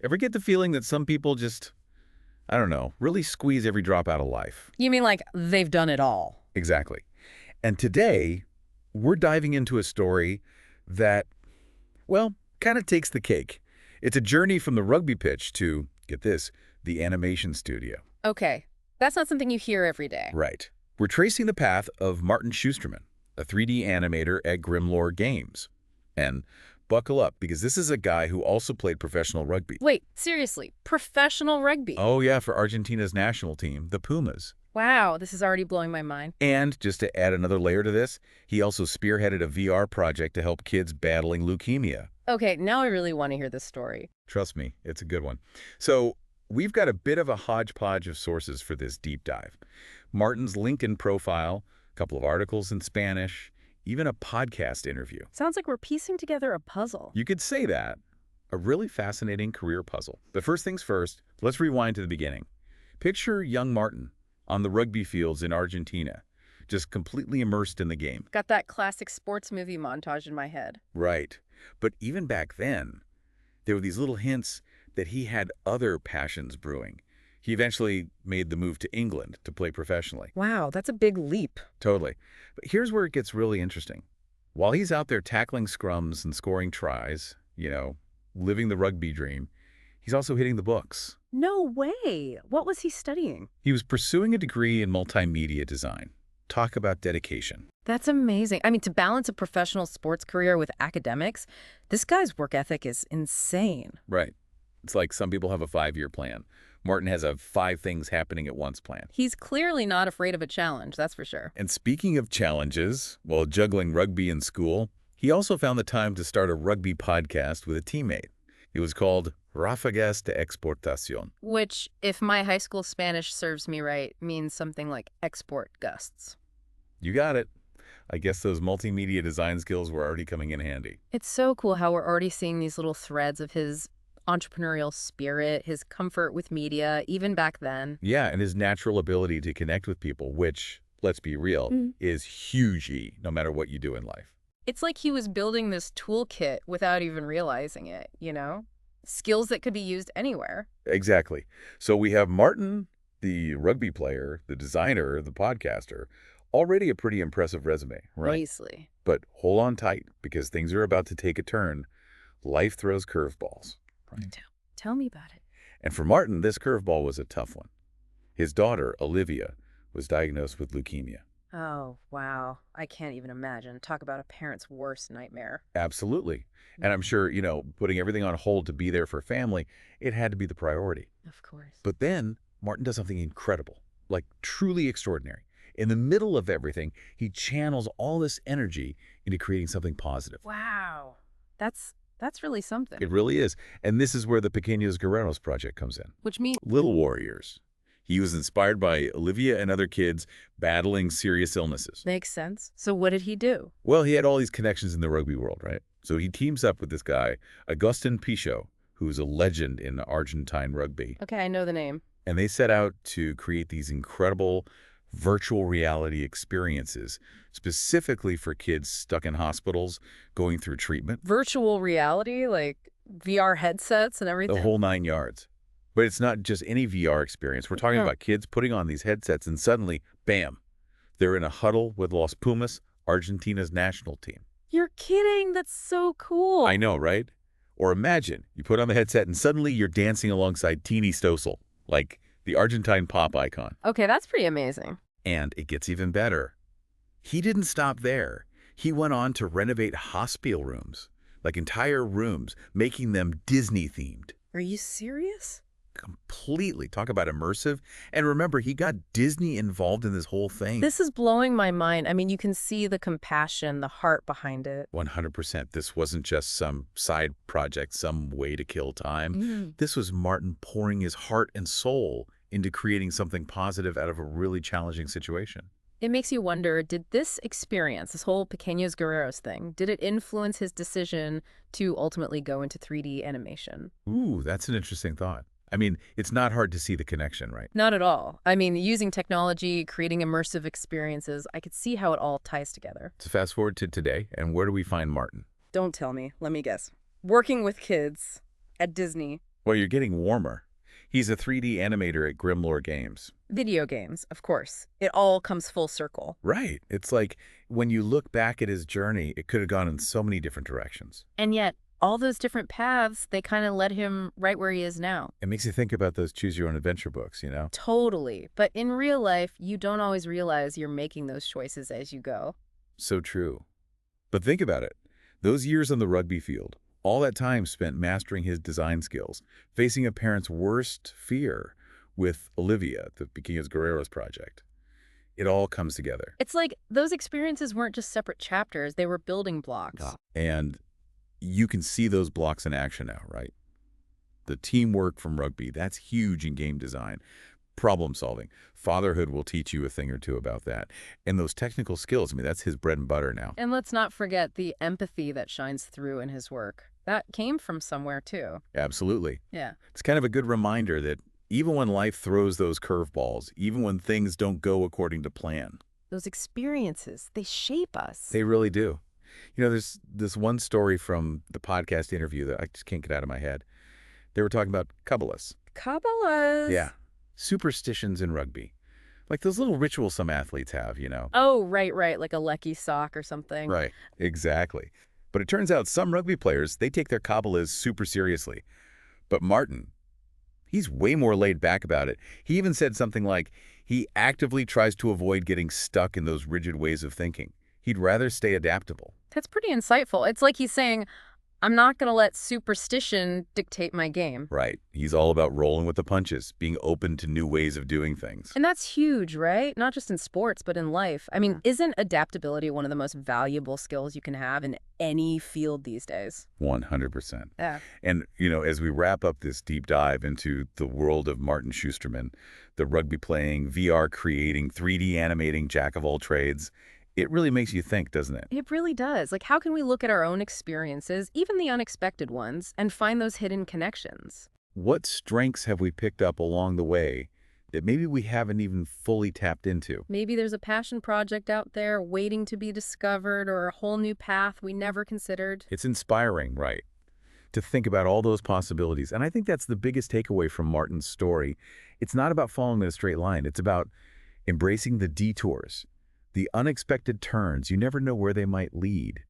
Ever get the feeling that some people just, I don't know, really squeeze every drop out of life? You mean like they've done it all? Exactly. And today, we're diving into a story that, well, kind of takes the cake. It's a journey from the rugby pitch to, get this, the animation studio. Okay, that's not something you hear every day. Right. We're tracing the path of Martin Schusterman, a 3D animator at Grimlore Games. And buckle up, because this is a guy who also played professional rugby. Wait, seriously, professional rugby? Oh yeah, for Argentina's national team, the Pumas. Wow, this is already blowing my mind. And just to add another layer to this, he also spearheaded a VR project to help kids battling leukemia. Okay, now I really want to hear this story. Trust me, it's a good one. So we've got a bit of a hodgepodge of sources for this deep dive. Martin's LinkedIn profile, a couple of articles in Spanish, even a podcast interview. Sounds like we're piecing together a puzzle. You could say that. A really fascinating career puzzle. But first things first, let's rewind to the beginning. Picture young Martin on the rugby fields in Argentina, just completely immersed in the game. Got that classic sports movie montage in my head. Right. But even back then, there were these little hints that he had other passions brewing. He eventually made the move to England to play professionally. Wow, that's a big leap. Totally. But here's where it gets really interesting. While he's out there tackling scrums and scoring tries, living the rugby dream, he's also hitting the books. No way. What was he studying? He was pursuing a degree in multimedia design. Talk about dedication. That's amazing. I mean, to balance a professional sports career with academics, this guy's work ethic is insane. Right. It's like some people have a 5-year plan. Martin has a 5 things happening at once plan. He's clearly not afraid of a challenge, that's for sure. And speaking of challenges, while juggling rugby in school, he also found the time to start a rugby podcast with a teammate. It was called Ráfagas de Exportación. Which, if my high school Spanish serves me right, means something like export gusts. You got it. I guess those multimedia design skills were already coming in handy. It's so cool how we're already seeing these little threads of his entrepreneurial spirit, his comfort with media, even back then. Yeah, and his natural ability to connect with people, which, let's be real, is huge no matter what you do in life. It's like he was building this toolkit without even realizing it, Skills that could be used anywhere. Exactly. So we have Martin, the rugby player, the designer, the podcaster, already a pretty impressive resume, right? Nicely. But hold on tight, because things are about to take a turn. Life throws curveballs. Right? Tell me about it. And for Martin, this curveball was a tough one. His daughter, Olivia, was diagnosed with leukemia. Oh, wow. I can't even imagine. Talk about a parent's worst nightmare. Absolutely. And I'm sure, putting everything on hold to be there for family, it had to be the priority. Of course. But then Martin does something incredible, like truly extraordinary. In the middle of everything, he channels all this energy into creating something positive. Wow. That's really something. It really is. And this is where the Pequeños Guerreros project comes in. Which means? Little warriors. He was inspired by Olivia and other kids battling serious illnesses. Makes sense. So what did he do? Well, he had all these connections in the rugby world, right? So he teams up with this guy, Agustin Pichot, who's a legend in Argentine rugby. Okay, I know the name. And they set out to create these incredible virtual reality experiences, specifically for kids stuck in hospitals going through treatment. Virtual reality, like VR headsets and everything? The whole 9 yards. But it's not just any VR experience. We're talking about kids putting on these headsets and suddenly, bam, they're in a huddle with Los Pumas, Argentina's national team. You're kidding. That's so cool. I know, right? Or imagine you put on the headset and suddenly you're dancing alongside Teeny Stossel, like the Argentine pop icon. Okay, that's pretty amazing. And it gets even better. He didn't stop there. He went on to renovate hospital rooms, like entire rooms, making them Disney-themed. Are you serious? Completely. Talk about immersive. And remember, he got Disney involved in this whole thing. This is blowing my mind. I mean, you can see the compassion, the heart behind it. 100%. This wasn't just some side project, some way to kill time. This was Martin pouring his heart and soul into creating something positive out of a really challenging situation. It makes you wonder, did this experience, this whole Pequeños Guerreros thing, did it influence his decision to ultimately go into 3D animation? Ooh, that's an interesting thought. I mean, it's not hard to see the connection, right? Not at all. I mean, using technology, creating immersive experiences, I could see how it all ties together. So fast forward to today, and where do we find Martin? Don't tell me. Let me guess. Working with kids at Disney. Well, you're getting warmer. He's a 3D animator at Grimlore Games. Video games, of course. It all comes full circle. Right. It's like when you look back at his journey, it could have gone in so many different directions. And yet, all those different paths, they kind of led him right where he is now. It makes you think about those choose-your-own-adventure books, you know? Totally. But in real life, you don't always realize you're making those choices as you go. So true. But think about it. Those years on the rugby field, all that time spent mastering his design skills, facing a parent's worst fear with Olivia, the Pequeños Guerreros project. It all comes together. It's like those experiences weren't just separate chapters, they were building blocks. And you can see those blocks in action now, right? The teamwork from rugby, that's huge in game design. Problem solving. Fatherhood will teach you a thing or two about that. And those technical skills, I mean, that's his bread and butter now. And let's not forget the empathy that shines through in his work. That came from somewhere, too. Absolutely. Yeah. It's kind of a good reminder that even when life throws those curveballs, even when things don't go according to plan, Those experiences, they shape us. they really do. You know, there's this one story from the podcast interview that I just can't get out of my head. They were talking about Kabbalists. Kabbalahs. Yeah. Superstitions in rugby. Like those little rituals some athletes have, you know. Oh, right. Like a lecky sock or something. Right. Exactly. But it turns out some rugby players, they take their Kabbalists super seriously. But Martin, he's way more laid back about it. He even said something like he actively tries to avoid getting stuck in those rigid ways of thinking. He'd rather stay adaptable. That's pretty insightful. It's like he's saying, I'm not going to let superstition dictate my game. Right. He's all about rolling with the punches, being open to new ways of doing things. And that's huge, right? Not just in sports, but in life. I mean, isn't adaptability one of the most valuable skills you can have in any field these days? 100%. Yeah. And, you know, as we wrap up this deep dive into the world of Martin Schusterman, the rugby playing, VR creating, 3D animating jack of all trades, it really makes you think, doesn't it? It really does. Like, how can we look at our own experiences, even the unexpected ones, and find those hidden connections? What strengths have we picked up along the way that maybe we haven't even fully tapped into? Maybe there's a passion project out there waiting to be discovered, or a whole new path we never considered. It's inspiring, right, to think about all those possibilities. And I think that's the biggest takeaway from Martin's story. It's not about following in a straight line. It's about embracing the detours, the unexpected turns. You never know where they might lead.